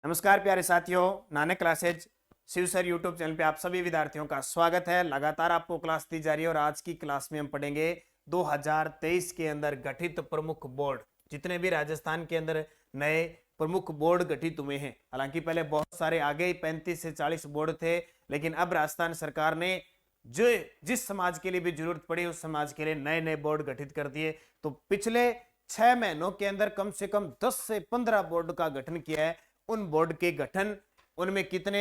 नमस्कार प्यारे साथियों, Nanak classes Shiv sir YouTube channel पे आप सभी विद्यार्थियों का स्वागत है। लगातार आपको क्लास दी जा रही है और आज की क्लास में हम पढ़ेंगे 2023 के अंदर गठित प्रमुख बोर्ड। जितने भी राजस्थान के अंदर नए प्रमुख बोर्ड गठित हुए हैं, हालांकि पहले बहुत सारे आगे ही 35 से 40 बोर्ड थे, लेकिन अब राजस्थान सरकार ने जो जिस समाज के लिए भी जरूरत पड़ी उस समाज के लिए नए नए बोर्ड गठित कर दिए। तो पिछले 6 महीनों के अंदर कम से कम 10 से 15 बोर्ड का गठन किया है। उन बोर्ड के गठन, उनमें कितने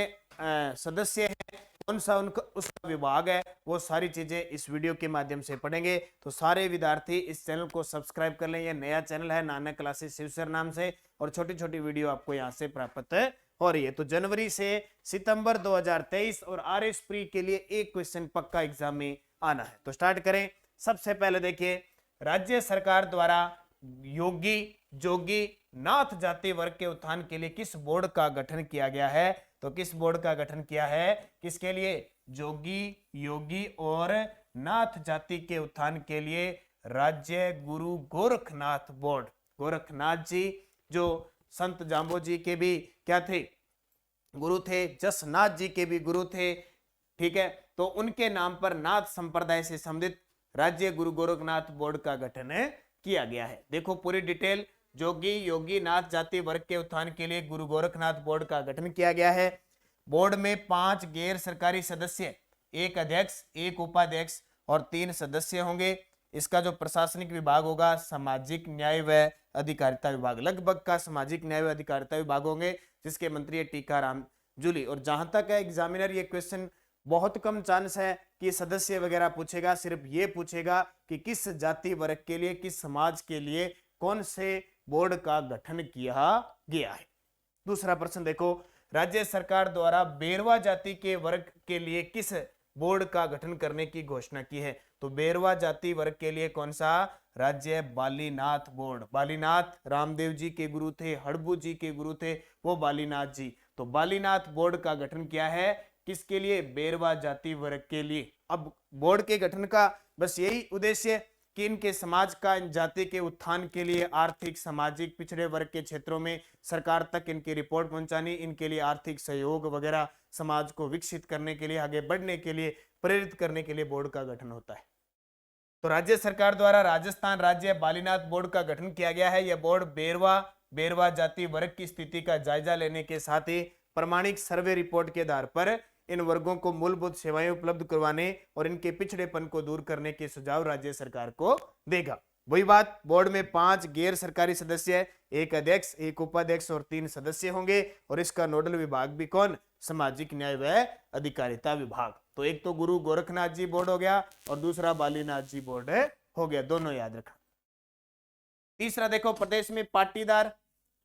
सदस्य हैं, कौन सा उनका उसका विभाग है, वो सारी चीजें इस वीडियो के माध्यम से पढ़ेंगे। तो सारे विद्यार्थी इस चैनल को सब्सक्राइब कर लें। ये नया चैनल है नानक क्लासेस शिव सर नाम से, और छोटी छोटी वीडियो आपको यहाँ से प्राप्त हो रही है। तो जनवरी से सितंबर 2023 और आरएस प्री के लिए एक क्वेश्चन पक्का एग्जाम में आना है। तो स्टार्ट करें। सबसे पहले देखिए, राज्य सरकार द्वारा योगी जोगी नाथ जाति वर्ग के उत्थान के लिए किस बोर्ड का गठन किया गया है? तो किस बोर्ड का गठन किया है? किसके लिए? जोगी योगी और नाथ जाति के उत्थान के लिए राज्य गुरु गोरखनाथ बोर्ड। गोरखनाथ जी जो संत जाम्बो जी के भी क्या थे? गुरु थे। जसनाथ जी के भी गुरु थे। ठीक है, तो उनके नाम पर नाथ संप्रदाय से संबंधित राज्य गुरु गोरखनाथ बोर्ड का गठन किया गया है। देखो पूरी डिटेल। जोगी योगी नाथ जाति वर्ग के उत्थान के लिए गुरु गोरखनाथ बोर्ड का गठन किया गया है। बोर्ड में 5 गैर सरकारी सदस्य, 1 अध्यक्ष, 1 उपाध्यक्ष और 3 सदस्य होंगे। इसका जो प्रशासनिक विभाग होगा सामाजिक न्याय व अधिकारिता विभाग। लगभग का सामाजिक न्याय व अधिकारिता विभाग होंगे, जिसके मंत्री है टीकाराम जूली। और जहां तक है एग्जामिनर, ये क्वेश्चन बहुत कम चांस है कि सदस्य वगैरह पूछेगा, सिर्फ ये पूछेगा कि किस जाति वर्ग के लिए, किस समाज के लिए कौन से बोर्ड का गठन किया गया है। दूसरा प्रश्न देखो, राज्य सरकार द्वारा बेरवा जाति के वर्ग के लिए किस बोर्ड का गठन करने की घोषणा की है? तो बेरवा जाति वर्ग के लिए कौन सा राज्य? बालीनाथ बोर्ड। बालीनाथ रामदेव जी के गुरु थे, हड़बू जी के गुरु थे वो बालीनाथ जी। तो बालीनाथ बोर्ड का गठन किया है किसके लिए? बेरवा जाति वर्ग के लिए। अब बोर्ड के गठन का बस यही उद्देश्य कि इनके समाज का, इन जाति के उत्थान के लिए आर्थिक सामाजिक पिछड़े वर्ग के क्षेत्रों में सरकार तक इनकी रिपोर्ट पहुंचानी, इनके लिए आर्थिक सहयोग वगैरह, समाज को विकसित करने के लिए, आगे बढ़ने के लिए प्रेरित करने के लिए बोर्ड का गठन होता है। तो राज्य सरकार द्वारा राजस्थान राज्य बालीनाथ बोर्ड का गठन किया गया है। यह बोर्ड बेरवा जाति वर्ग की स्थिति का जायजा लेने के साथ ही प्रमाणिक सर्वे रिपोर्ट के आधार पर इन वर्गों को मूलभूत सेवाएं उपलब्ध करवाने और इनके पिछड़ेपन को दूर करने के सुझाव राज्य सरकार को देगा। वही बात, बोर्ड में 5 गैर सरकारी सदस्य, 1 अध्यक्ष, 1 उपाध्यक्ष और 3 सदस्य होंगे। और इसका नोडल विभाग भी कौन? सामाजिक न्याय व अधिकारिता विभाग। तो एक तो गुरु गोरखनाथ जी बोर्ड हो गया और दूसरा बालीनाथ जी बोर्ड हो गया, दोनों याद रखना। तीसरा देखो, प्रदेश में पाटीदार,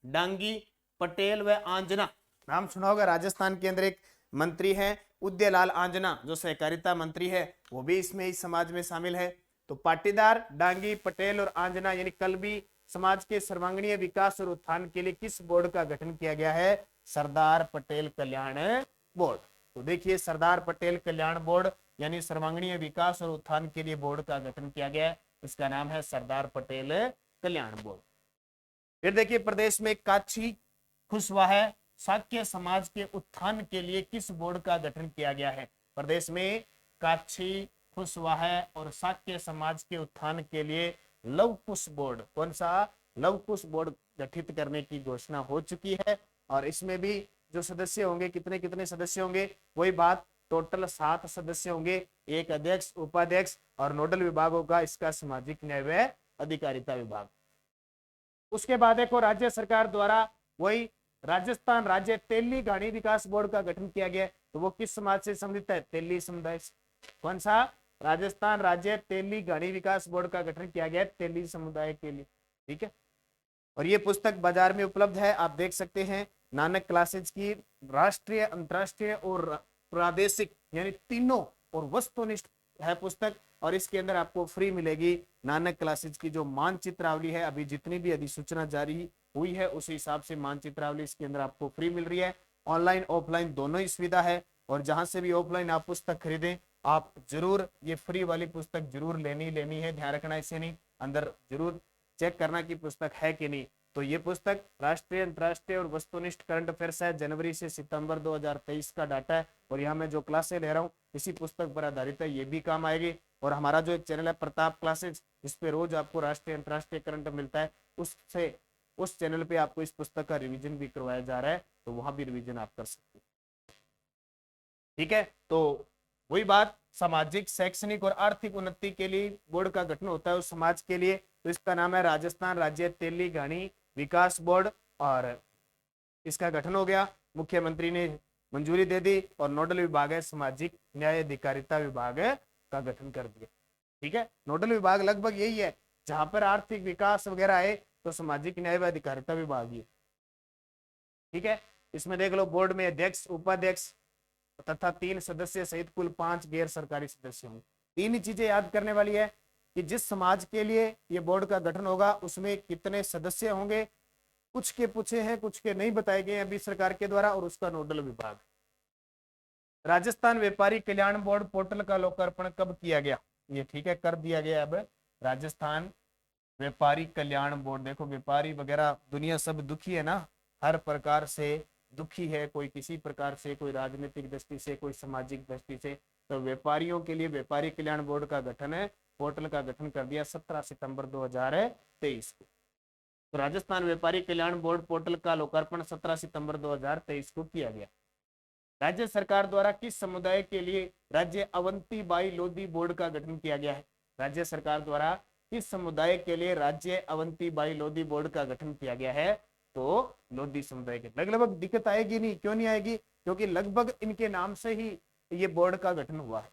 डांगी, पटेल व आंजना, नाम सुना होगा। राजस्थान के अंदर एक मंत्री हैं उदयलाल आंजना, जो सहकारिता मंत्री है, वो भी इसमें इस समाज में शामिल है। तो पाटीदार, डांगी, पटेल और आंजना यानी कल्बी समाज के सर्वांगीण विकास और उत्थान के लिए किस बोर्ड का गठन किया गया है? सरदार पटेल कल्याण बोर्ड। तो देखिए, सरदार पटेल कल्याण बोर्ड यानी सर्वांगीण विकास और उत्थान के लिए बोर्ड का गठन किया गया है। इसका नाम है सरदार पटेल कल्याण बोर्ड। फिर देखिए, प्रदेश में काछी खुशवाहा शाक्य समाज के उत्थान के लिए किस बोर्ड का गठन किया गया है? प्रदेश में काछी खुशवाहा और शाक्य समाज के उत्थान के लिए लव कुश बोर्ड, कौन सा? लव कुश बोर्ड गठित करने की घोषणा हो चुकी है। और इसमें भी जो सदस्य होंगे, कितने कितने सदस्य होंगे? वही बात, टोटल 7 सदस्य होंगे, 1 अध्यक्ष, उपाध्यक्ष और नोडल विभाग होगा इसका सामाजिक न्याय व अधिकारिता विभाग। उसके बाद देखो, राज्य सरकार द्वारा वही राजस्थान राज्य तेली घाणी विकास बोर्ड का गठन किया गया। तो वो किस समाज से संबंधित है? तेली समुदाय से। कौन सा? राजस्थान राज्य तेली घाणी विकास बोर्ड का गठन किया गया तेली समुदाय के लिए। ठीक है, और ये पुस्तक बाजार में उपलब्ध है, आप देख सकते हैं। नानक क्लासेज की राष्ट्रीय, अंतरराष्ट्रीय और प्रादेशिक यानी तीनों और वस्तुनिष्ठ है पुस्तक। और इसके अंदर आपको फ्री मिलेगी नानक क्लासेज की जो मानचित्रावली है। अभी जितनी भी अधिसूचना जारी हुई है उस हिसाब से मानचित्रावली इसके अंदर आपको फ्री मिल रही है। ऑनलाइन ऑफलाइन दोनों ही सुविधा है। और जहां से भी ऑफलाइन आप पुस्तक खरीदें, आप जरूर ये फ्री वाली पुस्तक जरूर लेनी है। ध्यान रखना, इसे नहीं, अंदर जरूर चेक करना कि पुस्तक है कि नहीं। तो ये पुस्तक राष्ट्रीय, अंतर्राष्ट्रीय और वस्तुनिष्ठ करंट अफेयर्स है, जनवरी से सितंबर 2023 का डाटा है। और यहाँ मैं जो क्लासें ले रहा हूँ इसी पुस्तक पर आधारित है, ये भी काम आएगी। और हमारा जो एक चैनल है प्रताप क्लासेज, इस पे रोज आपको राष्ट्रीय अंतर्राष्ट्रीय करंट मिलता है, उससे उस चैनल पे आपको इस पुस्तक का रिवीजन भी करवाया जा रहा है, तो वहां भी रिवीजन आप कर सकते हैं। ठीक है, तो वही बात, सामाजिक, शैक्षणिक और आर्थिक उन्नति के लिए बोर्ड का गठन होता है उस समाज के लिए, तो इसका नाम है राजस्थान राज्य तेली घानी विकास बोर्ड। और इसका गठन हो गया, मुख्यमंत्री ने मंजूरी दे दी, और नोडल विभाग है सामाजिक न्याय अधिकारिता विभाग का गठन कर दिया। ठीक है, नोडल विभाग लगभग यही है, जहां पर आर्थिक विकास वगैरह है तो सामाजिक न्याय व अधिकारिता विभाग ही। ठीक है, इसमें देख लो, बोर्ड में अध्यक्ष, उपाध्यक्ष तथा 3 सदस्य सहित कुल 5 गैर सरकारी सदस्य होंगे। 3 ही चीजें याद करने वाली है कि जिस समाज के लिए ये बोर्ड का गठन होगा उसमें कितने सदस्य होंगे, कुछ के पूछे हैं, कुछ के नहीं बताए गए अभी सरकार के द्वारा, और उसका नोडल विभाग। राजस्थान व्यापारी कल्याण बोर्ड पोर्टल का लोकार्पण कब किया गया? ये ठीक है, कर दिया गया। अब राजस्थान व्यापारी कल्याण बोर्ड, देखो व्यापारी वगैरह दुनिया सब दुखी है ना, हर प्रकार से दुखी है, कोई किसी प्रकार से, कोई राजनीतिक दृष्टि से, कोई सामाजिक दृष्टि से, तो व्यापारियों के लिए व्यापारी कल्याण बोर्ड का गठन है, पोर्टल का गठन कर दिया 17 सितंबर 2023 को। तो राजस्थान व्यापारी कल्याण बोर्ड पोर्टल का लोकार्पण 17 सितंबर 2023 को किया गया। राज्य सरकार द्वारा किस समुदाय के लिए राज्य अवंती बाई लोधी बोर्ड का गठन किया गया है? राज्य सरकार द्वारा किस समुदाय के लिए राज्य अवंती बाई लोधी बोर्ड का गठन किया गया है? तो लोधी समुदाय के। लगभग दिक्कत आएगी नहीं, क्यों नहीं आएगी? क्योंकि लगभग इनके नाम से ही ये बोर्ड का गठन हुआ है।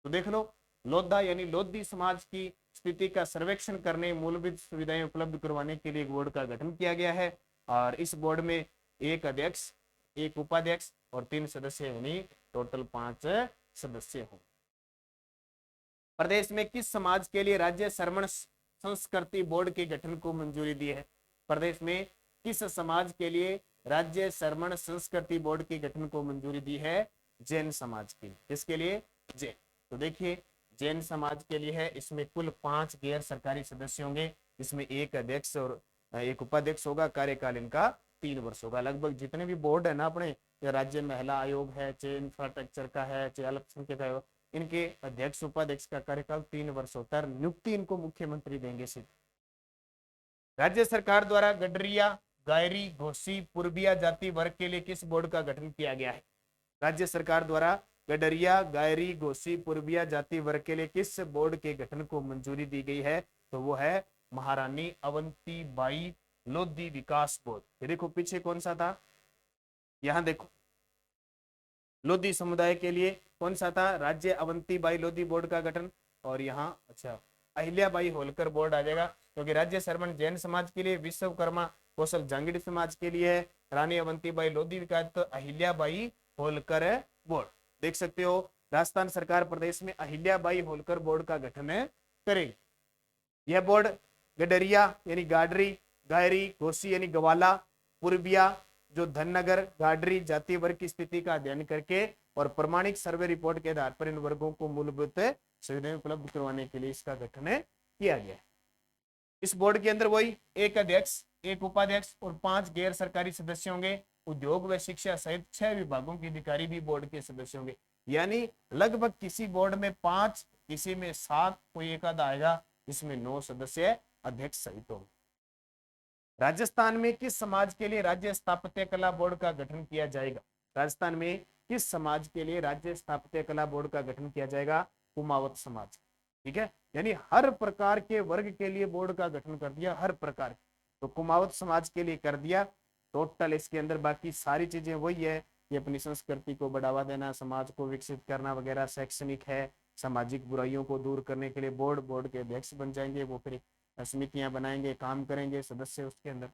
तो देख लो, लोधा यानी लोधी समाज की स्थिति का सर्वेक्षण करने, मूलभूत सुविधाएं उपलब्ध करवाने के लिए बोर्ड का गठन किया गया है। और इस बोर्ड में 1 अध्यक्ष, 1 उपाध्यक्ष और 3 सदस्य, यानी टोटल 5 सदस्य हों। प्रदेश में किस समाज के लिए राज्य श्रमण संस्कृति बोर्ड के गठन को मंजूरी दी है? प्रदेश में किस समाज के लिए राज्य श्रमण संस्कृति बोर्ड के गठन को मंजूरी दी है? जैन समाज के लिए। किसके लिए? जैन। तो देखिए, जैन समाज के लिए है, इसमें कुल 5 गैर सरकारी सदस्य होंगे, इसमें 1 अध्यक्ष और 1 उपाध्यक्ष होगा, कार्यकाल इनका 3 वर्ष होगा। लगभग जितने भी बोर्ड है ना अपने, राज्य महिला आयोग है, चाहे इंफ्रास्ट्रक्चर का है, चाहे अल्पसंख्यक आयोग, इनके अध्यक्ष उपाध्यक्ष का कार्यकाल 3 वर्ष होता है। नियुक्ति इनको मुख्यमंत्री देंगे सिर्फ। राज्य सरकार द्वारा गडरिया, गायरी, घोसी, पूर्बिया जाति वर्ग के लिए किस बोर्ड का गठन किया गया है? राज्य सरकार द्वारा गडरिया, गायरी, घोसी, पूर्बिया जाति वर्ग के लिए किस बोर्ड के गठन को मंजूरी दी गई है? तो वो है महारानी Avanti by Lodhi Vikas board. ये देखो पीछे कौन सा था, यहाँ देखो, लोधी समुदाय के लिए कौन सा था? राज्य अवंती बाई लोधी बोर्ड का गठन। और यहाँ अच्छा अहिल्याबाई होलकर बोर्ड आ जाएगा, क्योंकि राज्य श्रमण जैन समाज के लिए, विश्वकर्मा कौशल जांगीड़ समाज के लिए है, रानी अवंतीबाई लोधी विकास, तो अहिल्याबाई होलकर बोर्ड। देख सकते हो, राजस्थान सरकार प्रदेश में अहिल्याबाई होलकर बोर्ड का गठन करेगी। यह बोर्ड गडरिया यानी गाडरी, गायरी, घोसी यानी गवाला, पूर्बिया जो धननगर गाडरी जाति वर्ग की स्थिति का अध्ययन करके और प्रमाणिक सर्वे रिपोर्ट के आधार पर इन वर्गों को मूलभूत सुविधाएं उपलब्ध करवाने के लिए इसका गठन किया गया है। इस बोर्ड के अंदर वही 1 अध्यक्ष, 1 उपाध्यक्ष और 5 गैर सरकारी सदस्य होंगे। उद्योग व शिक्षा सहित 6 विभागों के अधिकारी भी बोर्ड के सदस्य होंगे। यानी लगभग किसी बोर्ड में 5, किसी में 7, कोई एक आधा आएगा, जिसमें 9 सदस्य अध्यक्ष सहित होंगे। राजस्थान में किस समाज के लिए राज्य स्थापत्य कला बोर्ड का गठन किया जाएगा? राजस्थान में किस समाज के लिए राज्य स्थापत्य कला बोर्ड का गठन किया जाएगा? कुमावत समाज। ठीक है, यानी हर प्रकार के वर्ग के लिए बोर्ड का गठन कर दिया, हर प्रकार। तो कुमावत समाज के लिए कर दिया टोटल। इसके अंदर बाकी सारी चीजें वही है कि अपनी संस्कृति को बढ़ावा देना, समाज को विकसित करना वगैरह। शैक्षणिक है, सामाजिक बुराइयों को दूर करने के लिए बोर्ड के अध्यक्ष बन जाएंगे, वो फिर समितियां बनाएंगे, काम करेंगे सदस्य उसके अंदर।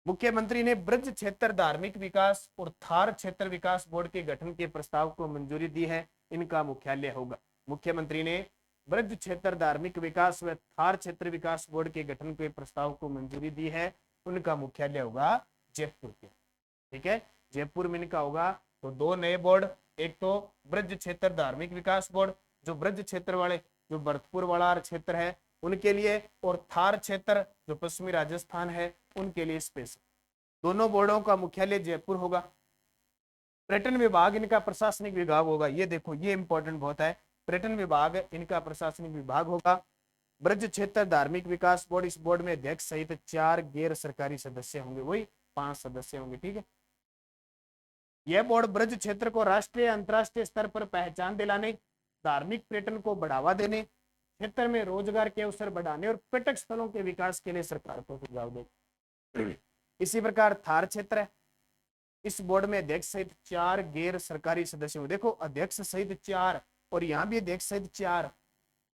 मुख्यमंत्री ने ब्रज क्षेत्र धार्मिक विकास और थार क्षेत्र विकास बोर्ड के गठन के प्रस्ताव को मंजूरी दी है। इनका मुख्यालय होगा। मुख्यमंत्री ने ब्रज क्षेत्र धार्मिक विकास व थार क्षेत्र विकास बोर्ड के गठन के प्रस्ताव को मंजूरी दी है। उनका मुख्यालय होगा जयपुर के। ठीक है, जयपुर में इनका होगा। तो 2 नए बोर्ड, एक तो ब्रज क्षेत्र धार्मिक विकास बोर्ड जो ब्रज क्षेत्र वाले, जो भरतपुर वाला क्षेत्र है उनके लिए, और थार क्षेत्र जो पश्चिमी राजस्थान है उनके लिए स्पेशल। दोनों बोर्डों का मुख्यालय जयपुर होगा। पर्यटन विभाग इनका प्रशासनिक विभाग होगा। ये देखो, ये इंपॉर्टेंट बहुत है। पर्यटन विभाग इनका प्रशासनिक विभाग होगा। ब्रज क्षेत्र धार्मिक विकास बोर्ड, इस बोर्ड में अध्यक्ष सहित 4 गैर सरकारी सदस्य होंगे, वही 5 सदस्य होंगे। ठीक है। यह बोर्ड ब्रज क्षेत्र को राष्ट्रीय अंतर्राष्ट्रीय स्तर पर पहचान दिलाने, धार्मिक पर्यटन को बढ़ावा देने, क्षेत्र में रोजगार के अवसर बढ़ाने और पर्यटक स्थलों के विकास के लिए सरकार को सुझाव दे। इसी प्रकार थार क्षेत्र है, इस बोर्ड में अध्यक्ष सहित 4 गैर सरकारी सदस्य होंगे। देखो, अध्यक्ष सहित 4 और यहाँ भी अध्यक्ष सहित 4।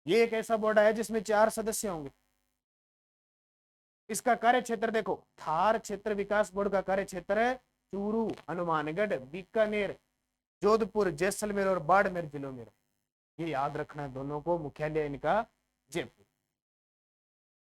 ये एक ऐसा बोर्ड है जिसमें 4 सदस्य होंगे। इसका कार्य क्षेत्र देखो, थार क्षेत्र विकास बोर्ड का कार्य क्षेत्र है चूरू, हनुमानगढ़, बीकानेर, जोधपुर, जैसलमेर और बाड़मेर जिलों में। ये याद रखना, दोनों को मुख्यालय इनका जयपुर।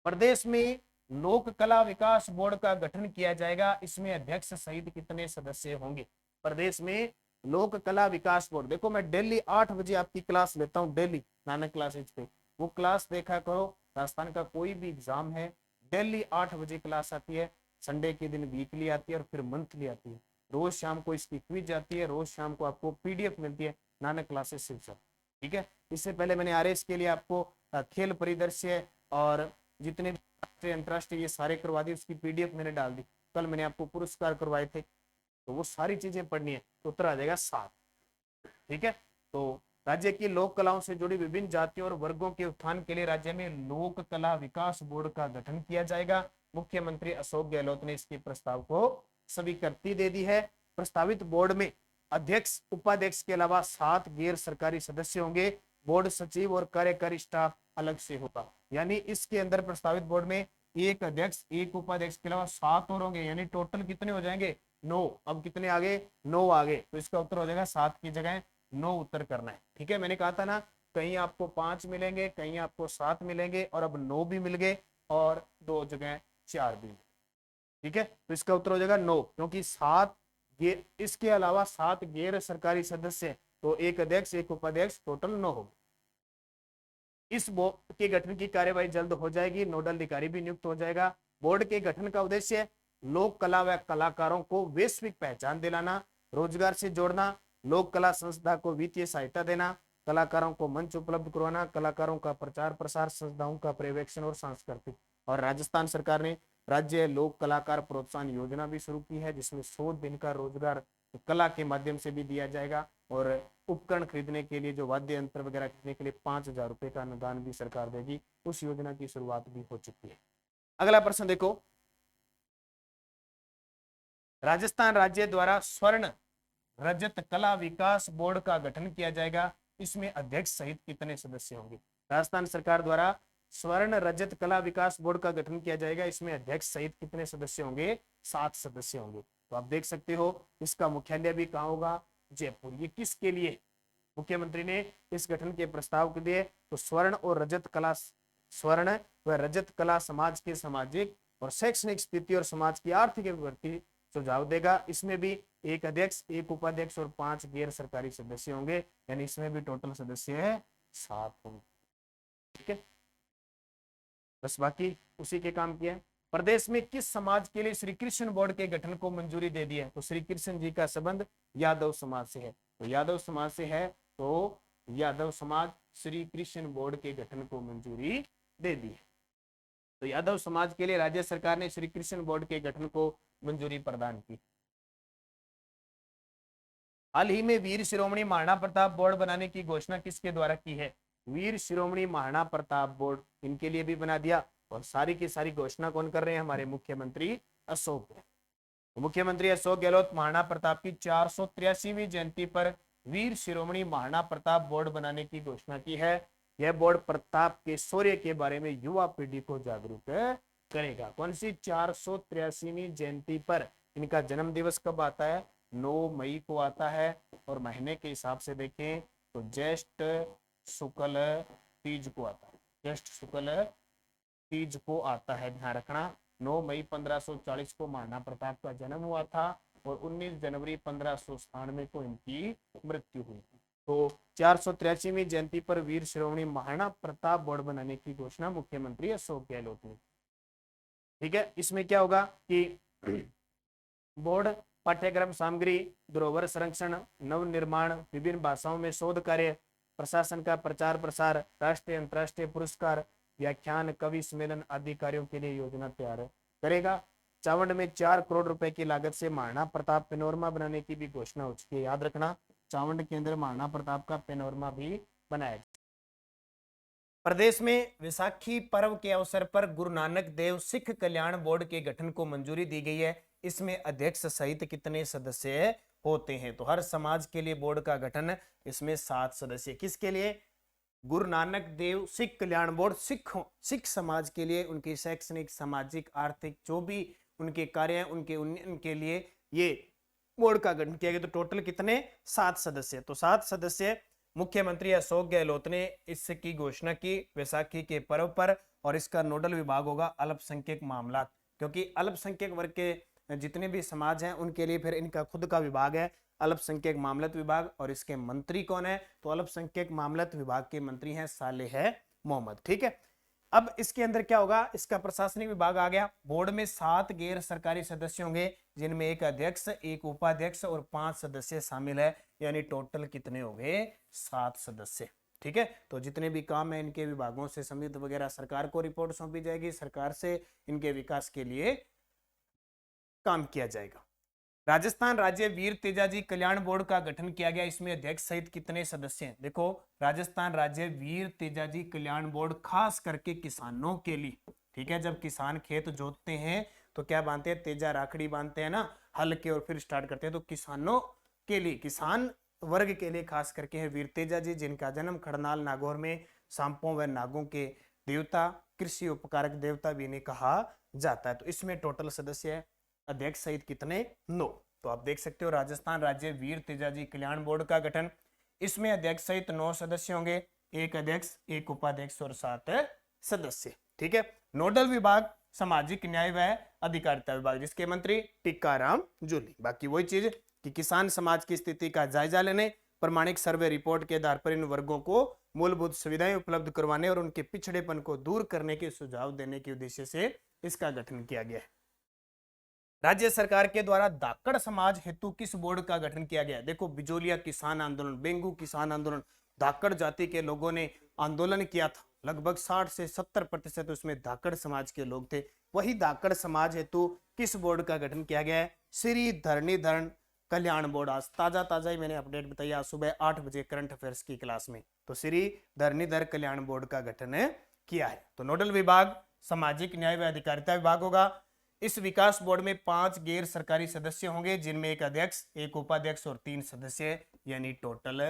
प्रदेश में लोक कला विकास बोर्ड का गठन किया जाएगा। इसमें अध्यक्ष सहित कितने सदस्य होंगे? प्रदेश में लोक कला विकास बोर्ड। देखो, मैं डेली 8 बजे आपकी क्लास लेता हूँ, डेली नानक क्लासेज पे। वो क्लास देखा करो। राजस्थान का कोई भी एग्जाम है, डेली 8 बजे क्लास आती है। संडे के दिन वीकली आती है और फिर मंथली आती है। रोज शाम को इसकी क्विज आती है, रोज शाम को आपको पीडीएफ मिलती है नानक क्लासेस शिवसर। ठीक है। इससे पहले मैंने आरएस के लिए आपको खेल परिदृश्य और जितने राष्ट्रीय अंतरराष्ट्रीय ये सारे करवा दी, उसकी पीडीएफ मैंने डाल दी। कल मैंने आपको पुरस्कार करवाए थे, तो वो सारी चीजें पढ़नी है, तो उत्तर आ जाएगा 7। ठीक है। तो राज्य की लोक कलाओं से जुड़ी विभिन्न जातियों और वर्गों के उत्थान के लिए राज्य में लोक कला विकास बोर्ड का गठन किया जाएगा। मुख्यमंत्री अशोक गहलोत ने इसके प्रस्ताव को स्वीकृति दे दी है। प्रस्तावित बोर्ड में अध्यक्ष, उपाध्यक्ष के अलावा 7 गैर सरकारी सदस्य होंगे। बोर्ड सचिव और कार्यकारी स्टाफ अलग से होगा। यानी इसके अंदर प्रस्तावित बोर्ड में एक अध्यक्ष, एक उपाध्यक्ष के अलावा 7 और होंगे। यानी टोटल कितने हो जाएंगे? 9। अब कितने आगे? 9 आगे। तो इसका उत्तर हो जाएगा 7 की जगह 9 उत्तर करना है। ठीक है। मैंने कहा था ना, कहीं आपको 5 मिलेंगे, कहीं आपको 7 मिलेंगे, और अब 9 भी मिल गए और 2 जगह 4 भी। ठीक है। तो इसका उत्तर हो जाएगा 9, क्योंकि 7 इसके अलावा 7 गैर सरकारी सदस्य, तो एक अध्यक्ष, एक उपाध्यक्ष, टोटल 9 हो। इस बोर्ड के गठन की कार्यवाही जल्द हो जाएगी। नोडल अधिकारी भी नियुक्त हो जाएगा। बोर्ड के गठन का उद्देश्य लोक कला व कलाकारों को वैश्विक पहचान दिलाना, रोजगार से जोड़ना, लोक कला संस्था को वित्तीय सहायता देना, कलाकारों को मंच उपलब्ध करवाना, कलाकारों का प्रचार प्रसार, संस्थाओं का पर्यवेक्षण और सांस्कृतिक। और राजस्थान सरकार ने राज्य लोक कलाकार प्रोत्साहन योजना भी शुरू की है, जिसमें 100 दिन का रोजगार कला के माध्यम से भी दिया जाएगा। और उपकरण खरीदने के लिए, जो वाद्य यंत्र वगैरह खरीदने के लिए 5,000 रुपए का अनुदान भी सरकार देगी। उस योजना की शुरुआत भी हो चुकी है। अगला प्रश्न देखो, राजस्थान राज्य द्वारा स्वर्ण रजत कला विकास बोर्ड का गठन किया जाएगा। इसमें अध्यक्ष सहित कितने सदस्य होंगे? राजस्थान सरकार द्वारा स्वर्ण रजत कला विकास बोर्ड का गठन किया जाएगा। इसमें अध्यक्ष सहित कितने सदस्य होंगे? 7 सदस्य होंगे। तो आप देख सकते हो, इसका मुख्यालय भी कहाँ होगा? जयपुर। ये किसके लिए मुख्यमंत्री ने इस गठन के प्रस्ताव के दिए? तो स्वर्ण और रजत कला, स्वर्ण व रजत कला समाज के सामाजिक और शैक्षणिक स्थिति और समाज की आर्थिक अभिवृद्धि सुझाव देगा। इसमें भी एक अध्यक्ष, एक उपाध्यक्ष और 5 गैर सरकारी सदस्य होंगे। यानी इसमें भी टोटल सदस्य है 7 होंगे। ठीक है। बस बाकी उसी के काम किया। प्रदेश में किस समाज के लिए श्री कृष्ण बोर्ड के गठन को मंजूरी दे दी है? तो श्री कृष्ण जी का संबंध यादव समाज से है, तो यादव समाज से है, तो यादव समाज श्री कृष्ण बोर्ड के गठन को मंजूरी दे दी है। तो यादव समाज के लिए राज्य सरकार ने श्री कृष्ण बोर्ड के गठन को मंजूरी प्रदान की। हाल ही में वीर शिरोमणि महाराणा प्रताप बोर्ड बनाने की घोषणा किसके द्वारा की है? वीर शिरोमणि महाराणा प्रताप बोर्ड, इनके लिए भी बना दिया। और सारी की सारी घोषणा कौन कर रहे हैं? हमारे मुख्यमंत्री अशोक गहलोत। मुख्यमंत्री अशोक गहलोत महाराणा प्रताप की 483वीं जयंती पर वीर शिरोमणि महाराणा प्रताप बोर्ड बनाने की घोषणा की है। यह बोर्ड प्रताप के शौर्य के बारे में युवा पीढ़ी को जागरूक करेगा। कौन सी 483वीं जयंती पर? इनका जन्म दिवस कब आता है? 9 मई को आता है। और महीने के हिसाब से देखें तो ज्येष्ठ शुक्ल तीज को आता है। ज्येष्ठ शुक्ल तीज को आता है, ध्यान रखना। 9 मई 1540 को महाराणा प्रताप का जन्म हुआ था और 19 जनवरी 1597 को इनकी मृत्यु हुई थी। तो 483वीं जयंती पर वीर शिरोमणि महाराणा प्रताप बोर्ड बनाने की घोषणा मुख्यमंत्री अशोक गहलोत ने। ठीक है, इसमें क्या होगा कि बोर्ड पाठ्यक्रम सामग्री, धरोहर संरक्षण, नव निर्माण, विभिन्न भाषाओं में शोध कार्य, प्रशासन का प्रचार प्रसार, राष्ट्रीय अंतर्राष्ट्रीय पुरस्कार, व्याख्यान, कवि सम्मेलन आदि कार्यों के लिए योजना तैयार करेगा। चावंड में 4 करोड़ रुपए की लागत से महाराणा प्रताप पेनोरमा बनाने की भी घोषणा हो चुकी है। याद रखना, चावंड के अंदर महाराणा प्रताप का पेनोरमा भी बनाया। प्रदेश में विसाखी पर्व के अवसर पर गुरु नानक देव सिख कल्याण बोर्ड के गठन को मंजूरी दी गई है। इसमें अध्यक्ष सहित कितने सदस्य होते हैं? तो हर समाज के लिए बोर्ड का गठन, इसमें 7 सदस्य। किसके लिए? गुरु नानक देव सिख कल्याण बोर्ड, सिख समाज के लिए, उनकी शैक्षणिक, सामाजिक, आर्थिक जो भी उनके कार्य हैं उनके उन्नयन के लिए ये बोर्ड का गठन किया गया। तो टोटल कितने? 7 सदस्य। तो 7 सदस्य। मुख्यमंत्री अशोक गहलोत ने इसकी घोषणा की वैसाखी के पर्व पर, और इसका नोडल विभाग होगा अल्पसंख्यक मामला, क्योंकि अल्पसंख्यक वर्ग के जितने भी समाज हैं उनके लिए फिर इनका खुद का विभाग है अल्पसंख्यक मामलत विभाग। और इसके मंत्री कौन है? तो अल्पसंख्यक मामलत विभाग के मंत्री हैं सालेह मोहम्मद। ठीक है, अब इसके अंदर क्या होगा? इसका प्रशासनिक विभाग आ गया। बोर्ड में 7 गैर सरकारी सदस्य होंगे, जिनमें एक अध्यक्ष, एक उपाध्यक्ष और 5 सदस्य शामिल है। यानी टोटल कितने हो गए? 7 सदस्य। ठीक है, तो जितने भी काम है इनके विभागों से समिति वगैरह सरकार को रिपोर्ट सौंपी जाएगी, सरकार से इनके विकास के लिए काम किया जाएगा। राजस्थान राज्य वीर तेजाजी कल्याण बोर्ड का गठन किया गया। इसमें अध्यक्ष सहित कितने सदस्य हैं? देखो, राजस्थान राज्य वीर तेजाजी कल्याण बोर्ड खास करके किसानों के लिए, ठीक है, जब किसान खेत जोतते हैं तो क्या बांधते हैं? तेजा राखड़ी बांधते हैं ना, हल के, और फिर स्टार्ट करते हैं। तो किसानों के लिए, किसान वर्ग के लिए खास करके है वीर तेजाजी, जिनका जन्म खड़नाल नागौर में सांपों व नागों के देवता, कृषि उपकारक देवता भी इन्हें कहा जाता है। तो इसमें टोटल सदस्य है अध्यक्ष सहित कितने? 9। तो आप देख सकते हो राजस्थान राज्य वीर तेजाजी कल्याण बोर्ड का गठन, इसमें अध्यक्ष सहित 9 सदस्य होंगे, एक अध्यक्ष, एक उपाध्यक्ष और 7 सदस्य। ठीक है, नोडल विभाग सामाजिक न्याय व अधिकारिता विभाग, जिसके मंत्री टीकाराम जूली। बाकी वही चीज कि किसान समाज की स्थिति का जायजा लेने, प्रमाणिक सर्वे रिपोर्ट के आधार पर इन वर्गों को मूलभूत सुविधाएं उपलब्ध करवाने और उनके पिछड़ेपन को दूर करने के सुझाव देने के उद्देश्य से इसका गठन किया गया है। राज्य सरकार के द्वारा धाकड़ समाज हेतु किस बोर्ड का गठन किया गया? देखो, बिजोलिया किसान आंदोलन, बेंगू किसान आंदोलन, धाकड़ जाति के लोगों ने आंदोलन किया था। लगभग 60 से 70% उसमें धाकड़ समाज के लोग थे। वही धाकड़ समाज हेतु किस बोर्ड का गठन किया गया है? श्री धरणीधर कल्याण बोर्ड। आज ताजा ही मैंने अपडेट बताया सुबह 8 बजे करंट अफेयर्स की क्लास में। तो श्री धरणीधर कल्याण बोर्ड का गठन किया है। तो नोडल विभाग सामाजिक न्याय व अधिकारिता विभाग होगा। इस विकास बोर्ड में 5 गैर सरकारी सदस्य होंगे, जिनमें एक अध्यक्ष, एक उपाध्यक्ष और 3 सदस्य, यानी टोटल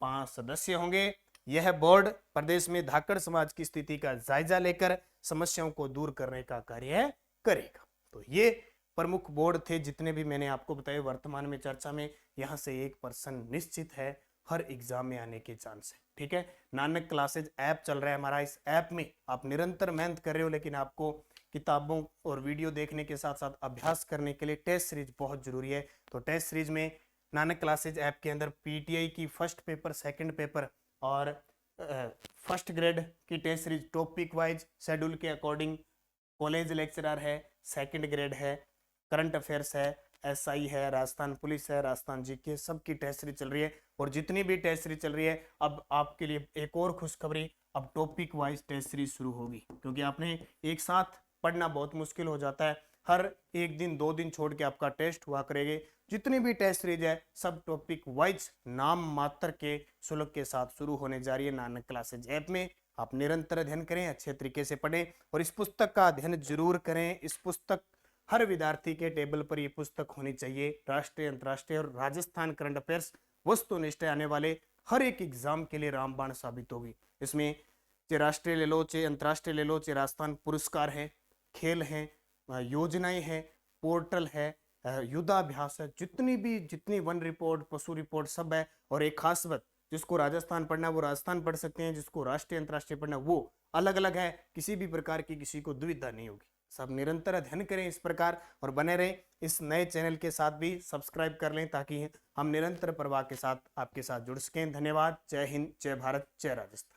5 सदस्य होंगे। यह बोर्ड प्रदेश में धाकड़ समाज की स्थिति का जायजा लेकर समस्याओं को दूर करने का कार्य करेगा। तो ये प्रमुख बोर्ड थे जितने भी मैंने आपको बताए। वर्तमान में चर्चा में यहाँ से 1% निश्चित है हर एग्जाम में आने के चांस है। ठीक है, नानक क्लासेज ऐप चल रहा है हमारा। इस ऐप में आप निरंतर मेहनत कर रहे हो, लेकिन आपको किताबों और वीडियो देखने के साथ साथ अभ्यास करने के लिए टेस्ट सीरीज बहुत जरूरी है। तो टेस्ट सीरीज में नानक क्लासेज ऐप के अंदर पीटीआई की फर्स्ट पेपर, सेकंड पेपर और फर्स्ट ग्रेड की test series topic wise schedule के अकॉर्डिंग, कॉलेज लेक्चरर है, सेकंड ग्रेड है, करंट अफेयर्स है, एसआई है, राजस्थान पुलिस है, राजस्थान जीके, सबकी टेस्ट सीरीज चल रही है। और जितनी भी टेस्ट सीरीज चल रही है, अब आपके लिए एक और खुशखबरी, अब टॉपिक वाइज टेस्ट सीरीज शुरू होगी, क्योंकि आपने एक साथ पढ़ना बहुत मुश्किल हो जाता है। हर एक दिन 2 दिन छोड़ के आपका टेस्ट हुआ करेंगे। जितनी भी टेस्ट सीरीज है सब टॉपिक वाइज नाम मात्र के शुल्क के साथ शुरू होने जा रही है नानक क्लासेज ऐप में। आप निरंतर अध्ययन करें, अच्छे तरीके से पढ़ें और इस पुस्तक का अध्ययन जरूर करें। इस पुस्तक, हर विद्यार्थी के टेबल पर ये पुस्तक होनी चाहिए। राष्ट्रीय, अंतर्राष्ट्रीय और राजस्थान करंट अफेयर्स वस्तुनिष्ठ आने वाले हर एक एग्जाम के लिए रामबाण साबित होगी। इसमें चाहे राष्ट्रीय ले लो, चाहे अंतर्राष्ट्रीय ले लो, चाहे राजस्थान पुरस्कार है, खेल हैं, योजनाएं हैं, पोर्टल है, युद्धाभ्यास है, जितनी वन रिपोर्ट, पशु रिपोर्ट सब है। और एक खास बात, जिसको राजस्थान पढ़ना है वो राजस्थान पढ़ सकते हैं, जिसको राष्ट्रीय अंतर्राष्ट्रीय पढ़ना वो अलग अलग है। किसी भी प्रकार की किसी को दुविधा नहीं होगी। सब निरंतर अध्ययन करें इस प्रकार और बने रहें। इस नए चैनल के साथ भी सब्सक्राइब कर लें ताकि हम निरंतर प्रवाह के साथ आपके साथ जुड़ सकें। धन्यवाद। जय हिंद, जय भारत, जय राजस्थान।